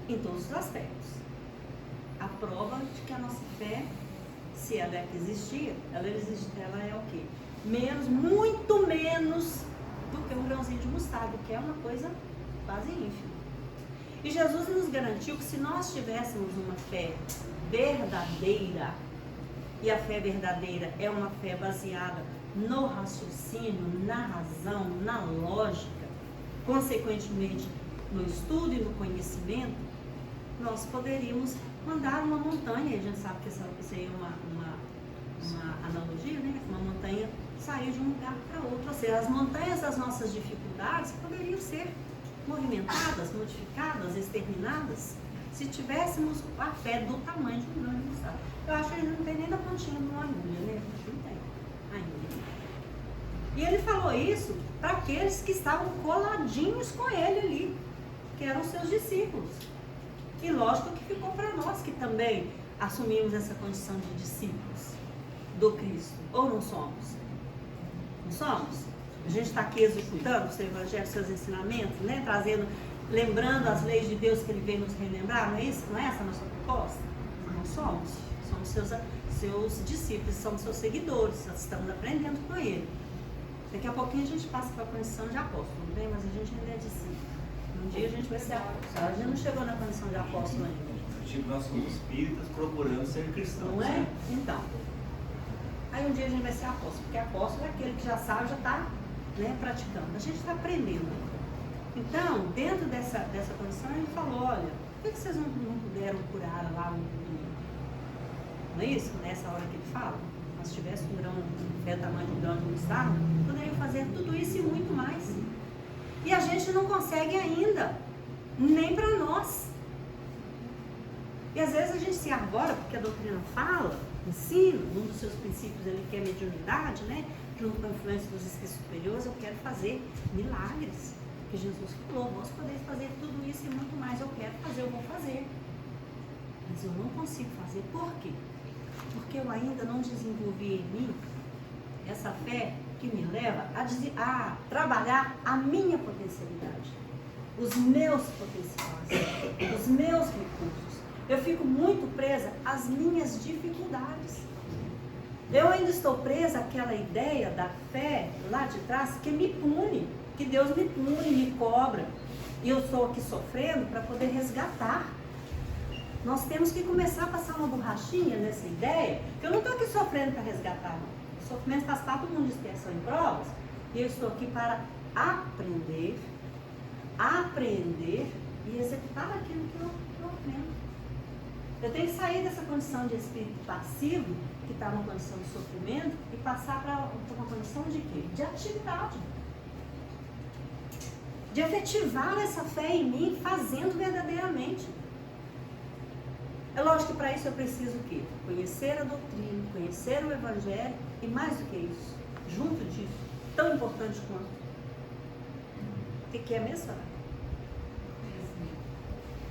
Em todos os aspectos. A prova de que a nossa fé, se ela é que existia, ela é o quê? Muito menos do que um grãozinho de mostarda, que é uma coisa quase ínfima. E Jesus nos garantiu que se nós tivéssemos uma fé verdadeira, e a fé verdadeira é uma fé baseada no raciocínio, na razão, na lógica, consequentemente no estudo e no conhecimento, nós poderíamos mandar uma montanha, a gente sabe que isso aí é uma analogia, né? Uma montanha sair de um lugar para outro. Ou seja, as montanhas das nossas dificuldades poderiam ser movimentadas, modificadas, exterminadas, se tivéssemos a fé do tamanho de um grão de mostarda. Eu acho que ele não tem nem da pontinha de uma agulha, né? Não tem ainda. E ele falou isso para aqueles que estavam coladinhos com ele ali, que eram seus discípulos. E lógico que ficou para nós que também assumimos essa condição de discípulos do Cristo. Ou não somos? Não somos? A gente está aqui executando o seu evangelho, seus ensinamentos, né? Lembrando as leis de Deus que ele veio nos relembrar, não é isso? Não é essa a nossa proposta? Não somos. Somos seus discípulos, somos seus seguidores, nós estamos aprendendo com ele. Daqui a pouquinho a gente passa para a condição de apóstolo, não vem? Mas a gente ainda é discípulo. Um dia a gente vai ser apóstolo. A gente não chegou na condição de apóstolo ainda. Tipo, nós somos espíritas procurando ser cristãos. Não é? Então. Aí um dia a gente vai ser apóstolo, porque apóstolo é aquele que já sabe, já está, né, praticando. A gente está aprendendo. Então, dentro dessa condição, ele falou, olha, por que vocês não puderam curar lá o menino? Não é isso? Nessa hora que ele fala? Se tivesse um grão, do tamanho de um grão de mostarda, poderiam fazer tudo isso e muito mais. E a gente não consegue ainda, nem para nós. E às vezes a gente se arvora, porque a doutrina fala, ensina, um dos seus princípios ali que é a mediunidade, né? Junto com a influência dos espíritos superiores, eu quero fazer milagres. Porque Jesus falou, vós podeis fazer tudo isso e muito mais, eu quero fazer, eu vou fazer. Mas eu não consigo fazer, por quê? Porque eu ainda não desenvolvi em mim essa fé que me leva a trabalhar a minha potencialidade, os meus potenciais, os meus recursos. Eu fico muito presa às minhas dificuldades. Eu ainda estou presa àquela ideia da fé lá de trás que me pune, que Deus me pune, me cobra. E eu estou aqui sofrendo para poder resgatar. Nós temos que começar a passar uma borrachinha nessa ideia, que eu não estou aqui sofrendo para resgatar, não. O sofrimento faz parte do mundo de expiação e provas, e eu estou aqui para aprender, apreender e executar aquilo que eu aprendo. Eu tenho que sair dessa condição de espírito passivo, que está numa condição de sofrimento, e passar para uma condição de quê? De atividade. De efetivar essa fé em mim, fazendo verdadeiramente. É lógico que para isso eu preciso o quê? Conhecer a doutrina, conhecer o evangelho e mais do que isso, junto disso, tão importante quanto. O que é mesmo?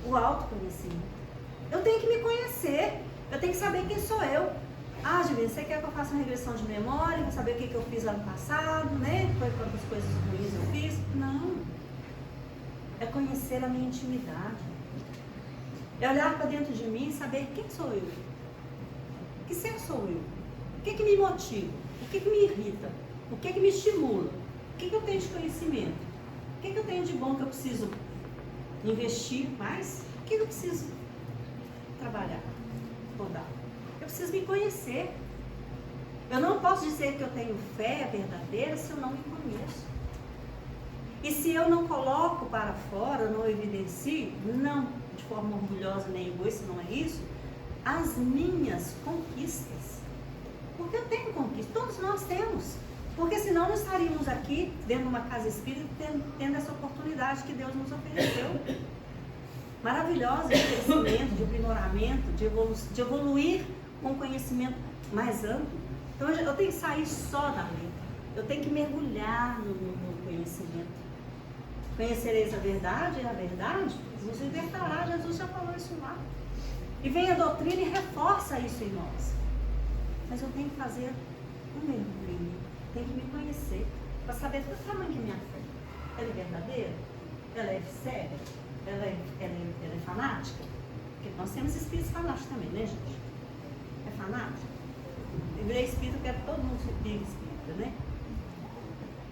O autoconhecimento. Eu tenho que me conhecer, eu tenho que saber quem sou eu. Ah, Divina, você quer que eu faça uma regressão de memória, vou saber o que eu fiz ano passado, né? Quantas coisas ruins eu fiz? Não. É conhecer a minha intimidade. É olhar para dentro de mim e saber quem sou eu. Que ser sou eu? O que me motiva? O que me irrita? O que me estimula? O que eu tenho de conhecimento? O que eu tenho de bom que eu preciso investir mais? O que eu preciso trabalhar, rodar? Eu preciso me conhecer. Eu não posso dizer que eu tenho fé verdadeira se eu não me conheço. E se eu não coloco para fora, não evidencio, não de forma orgulhosa nem egoísta, não é isso, as minhas conquistas. Porque eu tenho conquistas, todos nós temos. Porque senão não estaríamos aqui, dentro de uma casa espírita, tendo essa oportunidade que Deus nos ofereceu. maravilhosa de crescimento, de aprimoramento, de evoluir com conhecimento mais amplo. Então eu tenho que sair só da letra, eu tenho que mergulhar no conhecimento. Conhecereis a verdade, e a verdade nos libertará. Jesus já falou isso lá. E vem a doutrina e reforça isso em nós. Mas eu tenho que fazer um mergulho, tenho que me conhecer, para saber do tamanho que é minha fé. Ela é verdadeira? Ela é séria? Ela é fanática? Porque nós temos espíritos fanáticos também, né, gente? É fanático? Eu virei espírita, eu quero que todo mundo se vive espírita, né?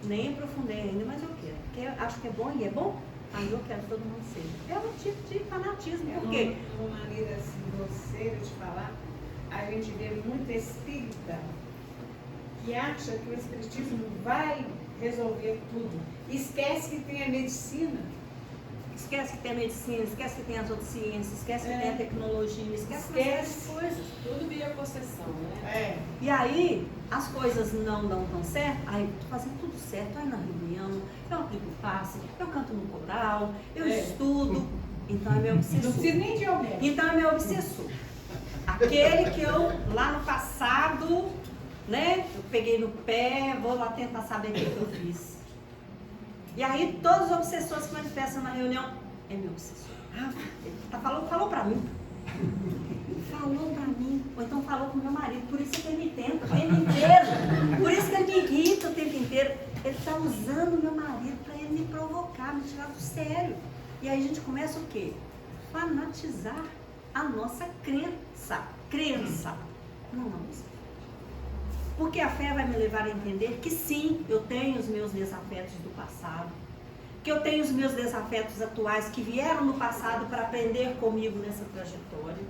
Nem aprofundei ainda, mas eu quero. Porque acho que é bom e é bom, aí eu quero que todo mundo seja. É um tipo de fanatismo. Por quê? Uma maneira assim, grosseira de falar, a gente vê muito espírita que acha que o espiritismo vai resolver tudo. Esquece que tem a medicina. Esquece que tem a medicina, esquece que tem as outras ciências, esquece que tem a tecnologia, esquece as coisas. Tudo via possessão, né? E aí, as coisas não dão tão certo, aí eu tô fazendo tudo certo, aí na reunião, eu aplico o passe, eu canto no coral, eu estudo, então é meu obsessor. Não precisa nem de alguém. Então é meu obsessor. Aquele que eu, lá no passado, né, eu peguei no pé, vou lá tentar saber o que eu fiz. E aí todos os obsessores que manifestam na reunião, é meu obsessor. Ele falou pra mim. Falou pra mim. Ou então falou com meu marido. Por isso que ele me tenta o tempo inteiro. Por isso que ele me irrita o tempo inteiro. Ele está usando meu marido para ele me provocar, me tirar do sério. E aí a gente começa o quê? Fanatizar a nossa crença. Não, não. Porque a fé vai me levar a entender que sim, eu tenho os meus desafetos do passado, que eu tenho os meus desafetos atuais que vieram no passado para aprender comigo nessa trajetória.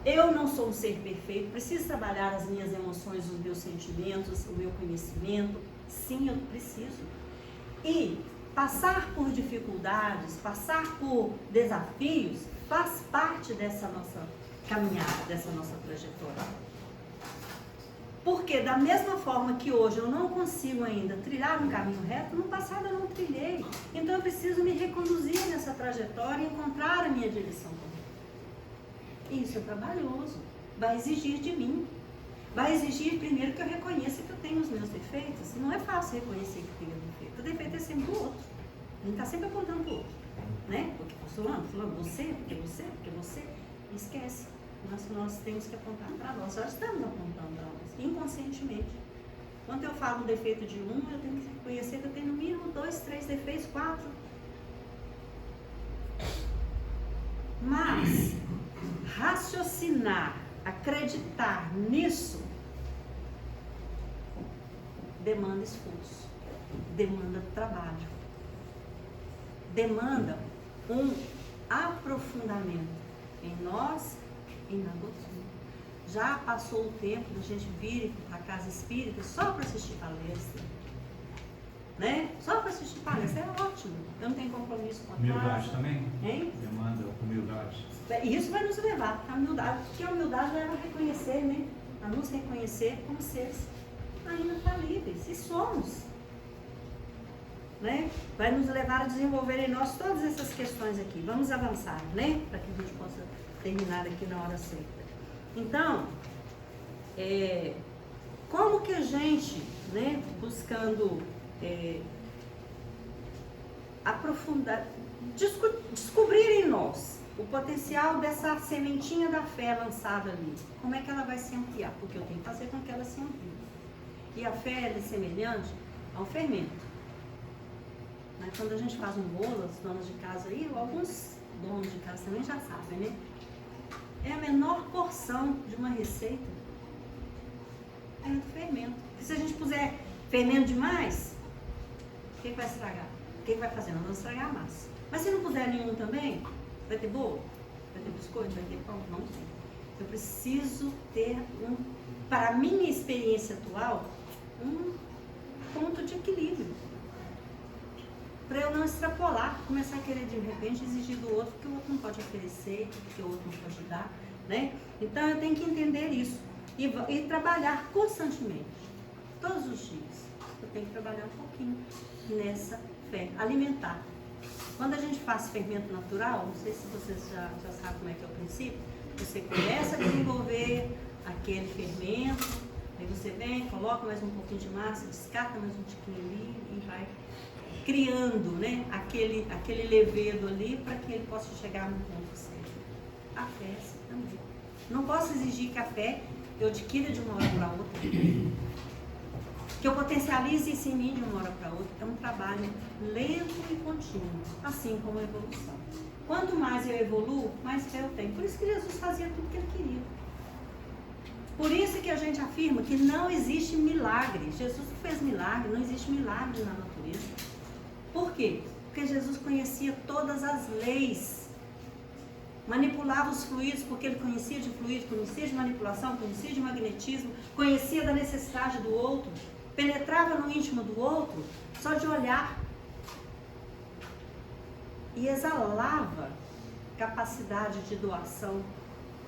Eu não sou um ser perfeito, preciso trabalhar as minhas emoções, os meus sentimentos, o meu conhecimento. Sim, eu preciso. E passar por dificuldades, passar por desafios, faz parte dessa nossa caminhada, dessa nossa trajetória. Porque da mesma forma que hoje eu não consigo ainda trilhar um caminho reto, no passado eu não trilhei. Então eu preciso me reconduzir nessa trajetória e encontrar a minha direção correta. Isso é trabalhoso, vai exigir de mim. Vai exigir primeiro que eu reconheça que eu tenho os meus defeitos. Não é fácil reconhecer que tenho defeito. O defeito é sempre do outro. A gente está sempre apontando para o outro. Né? Porque fulano, você, porque você. Esquece. Nós temos que apontar para nós. Nós estamos apontando para nós, inconscientemente. Quando eu falo o defeito de um, eu tenho que reconhecer que eu tenho no mínimo 2, 3 defeitos, 4. Mas raciocinar, acreditar nisso, demanda esforço, demanda trabalho, demanda um aprofundamento em nós e na doutrina. Já passou o tempo da gente vir para a casa espírita só para assistir palestra, né? Só para assistir palestra é ótimo. Eu não tenho compromisso com a Humildade casa. também? Hein? Demanda humildade. E isso vai nos levar à humildade, porque a humildade leva a reconhecer, né? A nos reconhecer como seres ainda falíveis, e somos. Né? Vai nos levar a desenvolver em nós todas essas questões aqui. Vamos avançar, né? Para que a gente possa terminar aqui na hora certa. Então, como que a gente, né, buscando aprofundar, descobrir em nós o potencial dessa sementinha da fé lançada ali, como é que ela vai se ampliar? Porque eu tenho que fazer com que ela se amplie. E a fé é semelhante ao fermento. Né? Quando a gente faz um bolo, as donas de casa aí, alguns donos de casa também já sabem, né? É a menor porção de uma receita. É do fermento. Porque se a gente puser fermento demais, o que vai estragar? O que vai fazer? Nós vamos estragar a massa. Mas se não puser nenhum também, vai ter bolo? Vai ter biscoito? Vai ter pão? Não tem. Eu preciso ter, para a minha experiência atual, um ponto de equilíbrio. Para eu não extrapolar, começar a querer de repente exigir do outro que o outro não pode oferecer, que o outro não pode dar, né? Então eu tenho que entender isso e trabalhar constantemente, todos os dias. Eu tenho que trabalhar um pouquinho nessa fé, alimentar. Quando a gente faz fermento natural, não sei se vocês já sabem como é que é o princípio, você começa a desenvolver aquele fermento, aí você vem, coloca mais um pouquinho de massa, descarta mais um tiquinho ali e vai criando, né, aquele levedo ali para que ele possa chegar no ponto certo. A fé é assim também. Não posso exigir que a fé eu adquira de uma hora para outra, que eu potencialize isso em mim de uma hora para outra. É um trabalho lento e contínuo, assim como a evolução. Quanto mais eu evoluo, mais fé eu tenho. Por isso que Jesus fazia tudo o que ele queria. Por isso que a gente afirma que não existe milagre. Jesus fez milagre, não existe milagre na natureza. Por quê? Porque Jesus conhecia todas as leis. Manipulava os fluidos porque ele conhecia de fluido, conhecia de manipulação, conhecia de magnetismo, conhecia da necessidade do outro, penetrava no íntimo do outro só de olhar e exalava capacidade de doação.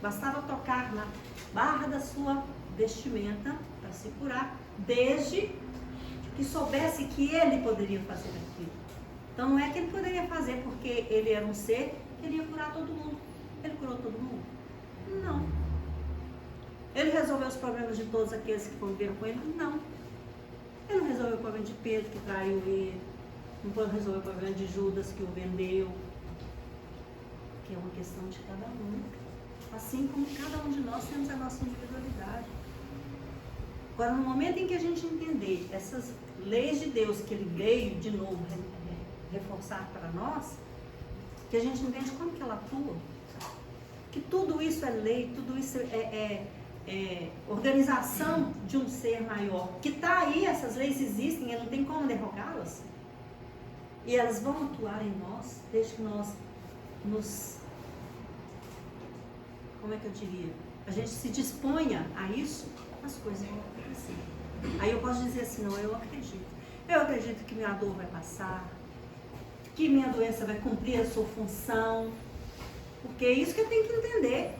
Bastava tocar na barra da sua vestimenta para se curar, desde que soubesse que ele poderia fazer aquilo. Então não é que ele poderia fazer porque ele era um ser que iria curar todo mundo. Ele curou todo mundo? Não. Ele resolveu os problemas de todos aqueles que conviveram com ele? Não. Ele não resolveu o problema de Pedro, que traiu ele. Não resolveu o problema de Judas, que o vendeu. Que é uma questão de cada um. Assim como cada um de nós temos a nossa individualidade. Agora, no momento em que a gente entender essas leis de Deus que ele veio de novo reforçar para nós, que a gente entende como que ela atua, que tudo isso é lei, tudo isso é organização de um ser maior, que está aí, essas leis existem, e não tem como derrogá-las, e elas vão atuar em nós, desde que nós nos, como é que eu diria, a gente se disponha a isso, as coisas vão acontecer. Aí eu posso dizer assim, não, eu acredito que minha dor vai passar, que minha doença vai cumprir a sua função, porque é isso que eu tenho que entender.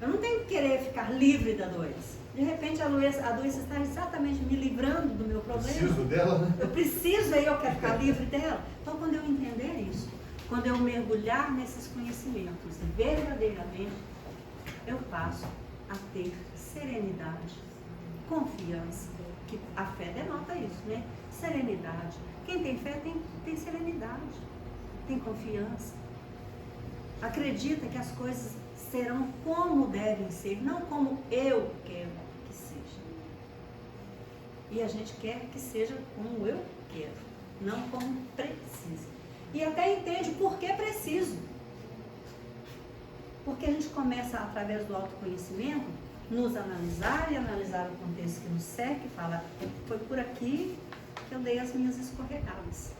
Eu não tenho que querer ficar livre da doença. De repente a doença está exatamente me livrando do meu problema. Preciso dela, né? Eu preciso e eu quero ficar livre dela. Então quando eu entender isso, quando eu mergulhar nesses conhecimentos verdadeiramente, eu passo a ter serenidade, confiança, que a fé denota isso, né? Serenidade. Quem tem fé tem serenidade, tem confiança. Acredita que as coisas serão como devem ser, não como eu quero que seja. E a gente quer que seja como eu quero, não como preciso. E até entende por que preciso. Porque a gente começa, através do autoconhecimento, nos analisar e analisar o contexto que nos cerca e falar, foi por aqui que eu dei as minhas escorregadas.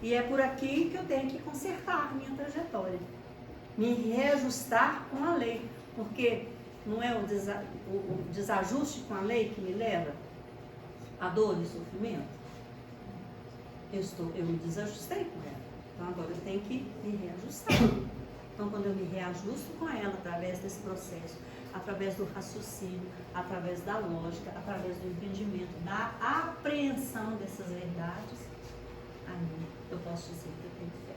E é por aqui que eu tenho que consertar a minha trajetória. Me reajustar com a lei. Porque não é o desajuste com a lei que me leva à dor e sofrimento? Eu me desajustei com ela. Então agora eu tenho que me reajustar. Então quando eu me reajusto com ela através desse processo, através do raciocínio, através da lógica, através do entendimento, da apreensão dessas verdades, aí eu posso dizer que eu tenho fé.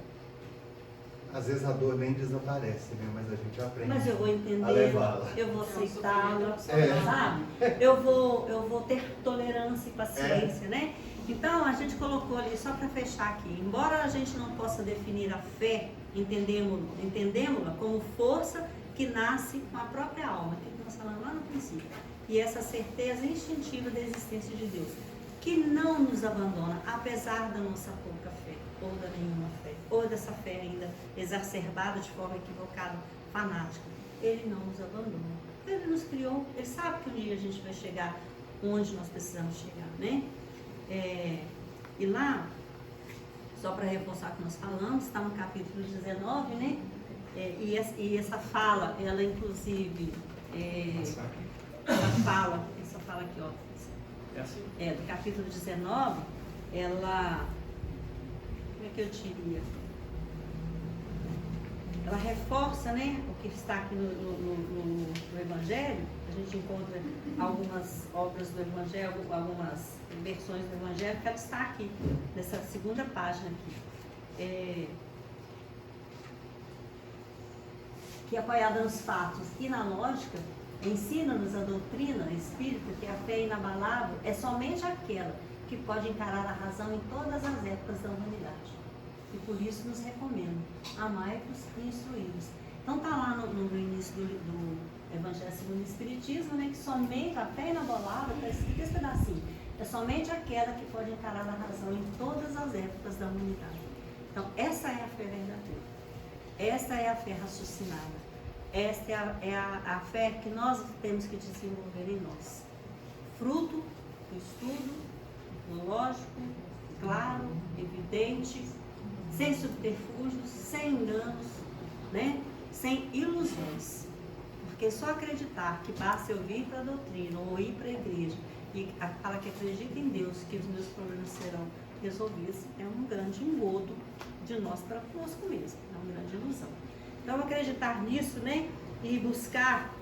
Às vezes a dor nem desaparece, né? Mas a gente aprende. Mas eu vou a entender, levá-la. eu vou aceitá-la, sabe? Eu vou ter tolerância e paciência, né? Então a gente colocou ali, só para fechar aqui, embora a gente não possa definir a fé, entendemos-la como força que nasce com a própria alma, que nós falamos lá no princípio, e essa certeza instintiva da existência de Deus, que não nos abandona, apesar da nossa pouca fé, ou da nenhuma fé, ou dessa fé ainda exacerbada de forma equivocada, fanática. Ele não nos abandona. Ele nos criou, ele sabe que um dia a gente vai chegar onde nós precisamos chegar, né? E lá, só para reforçar o que nós falamos, está no capítulo 19, né? E essa fala, ela inclusive, essa fala aqui, ó, do capítulo 19, ela, como é que eu diria? Ela reforça, né, o que está aqui no Evangelho. A gente encontra algumas obras do Evangelho, algumas versões do Evangelho, que ela está aqui, nessa segunda página aqui. que apoiada nos fatos e na lógica, ensina-nos a doutrina espírita que a fé inabalável é somente aquela que pode encarar a razão em todas as épocas da humanidade. E por isso nos recomendo, amai-vos e instruí-vos. Então está lá no início do Evangelho segundo o Espiritismo, né, que somente a fé inabalável, está escrito esse pedacinho, é somente aquela que pode encarar a razão em todas as épocas da humanidade. Então essa é a fé verdadeira, esta é a fé raciocinada, esta é a fé que nós temos que desenvolver em nós. Fruto do estudo, lógico, claro, evidente, sem subterfúgios, sem enganos, né? Sem ilusões. Porque só acreditar que basta eu vir para a doutrina ou ir para a igreja e fala que acredita em Deus, que os meus problemas serão resolvidos, é um grande engodo de nós para conosco mesmo, é uma grande ilusão. Então acreditar nisso, né? E buscar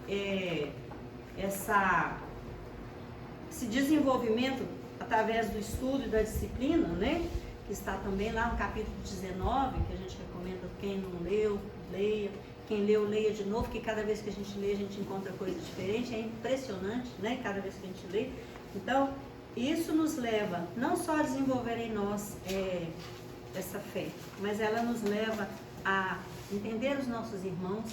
esse desenvolvimento através do estudo e da disciplina, né? Que está também lá no capítulo 19, que a gente recomenda quem não leu, leia. Quem leu, leia de novo, que cada vez que a gente lê, a gente encontra coisa diferente. É impressionante, né? Cada vez que a gente lê. Então, isso nos leva não só a desenvolver em nós essa fé, mas ela nos leva a entender os nossos irmãos,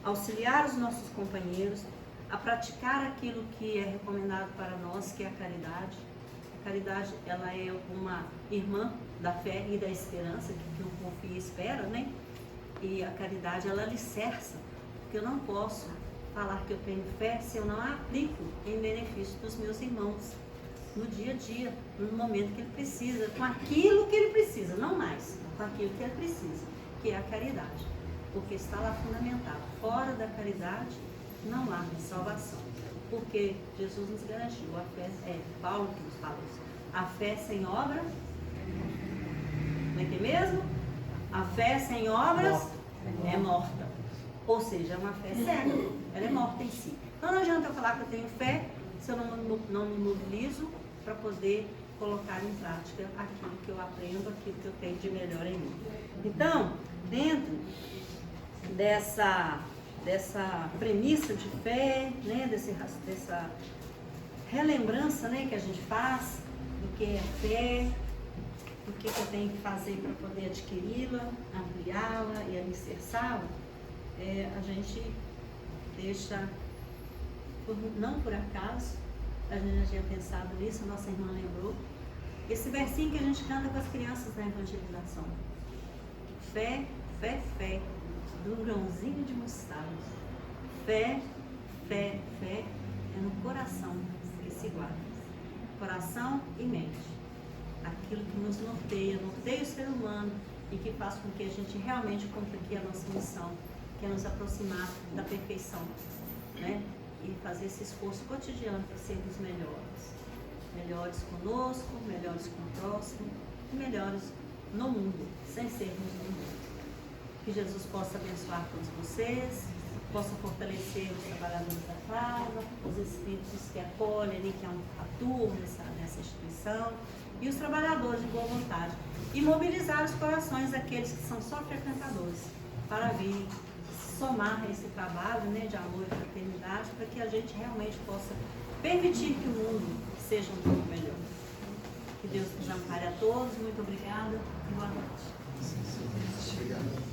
auxiliar os nossos companheiros, a praticar aquilo que é recomendado para nós, que é a caridade. A caridade, ela é uma irmã da fé e da esperança, que não confia e espera, né? E a caridade, ela alicerça, porque eu não posso falar que eu tenho fé se eu não a aplico em benefício dos meus irmãos, no dia a dia, no momento que ele precisa, com aquilo que ele precisa, não mais, com aquilo que ele precisa, que é a caridade, porque está lá fundamentado. Fora da caridade, não há salvação. Porque Jesus nos garantiu, a fé, Paulo que nos fala isso, a fé sem obra, como é que é mesmo? A fé sem obras é morta. Ou seja, é uma fé cega, ela é morta em si. Então não adianta eu falar que eu tenho fé se eu não me mobilizo para poder colocar em prática aquilo que eu aprendo, aquilo que eu tenho de melhor em mim. Então, dentro dessa premissa de fé, né, dessa relembrança, né, que a gente faz do que é fé, do que eu tenho que fazer para poder adquiri-la, ampliá-la e alicerçá-la, a gente deixa, não por acaso, a gente já tinha pensado nisso, a nossa irmã lembrou, esse versinho que a gente canta com as crianças na evangelização. Fé, fé, fé, do grãozinho de mostarda. Fé, fé, fé, é no coração que se guarda. Coração e mente. Aquilo que nos norteia o ser humano e que faz com que a gente realmente cumpra aqui a nossa missão, que é nos aproximar da perfeição, né? E fazer esse esforço cotidiano para sermos melhores. Melhores conosco, melhores com o próximo, e melhores no mundo, sem sermos no mundo. Que Jesus possa abençoar todos vocês, possa fortalecer os trabalhadores da casa, os espíritos que acolhem, que atuam nessa instituição, e os trabalhadores de boa vontade. E mobilizar os corações daqueles que são só frequentadores, para vir somar esse trabalho, né, de amor e fraternidade, para que a gente realmente possa permitir que o mundo seja um pouco melhor. Que Deus nos ampare a todos. Muito obrigada e boa noite. Obrigado.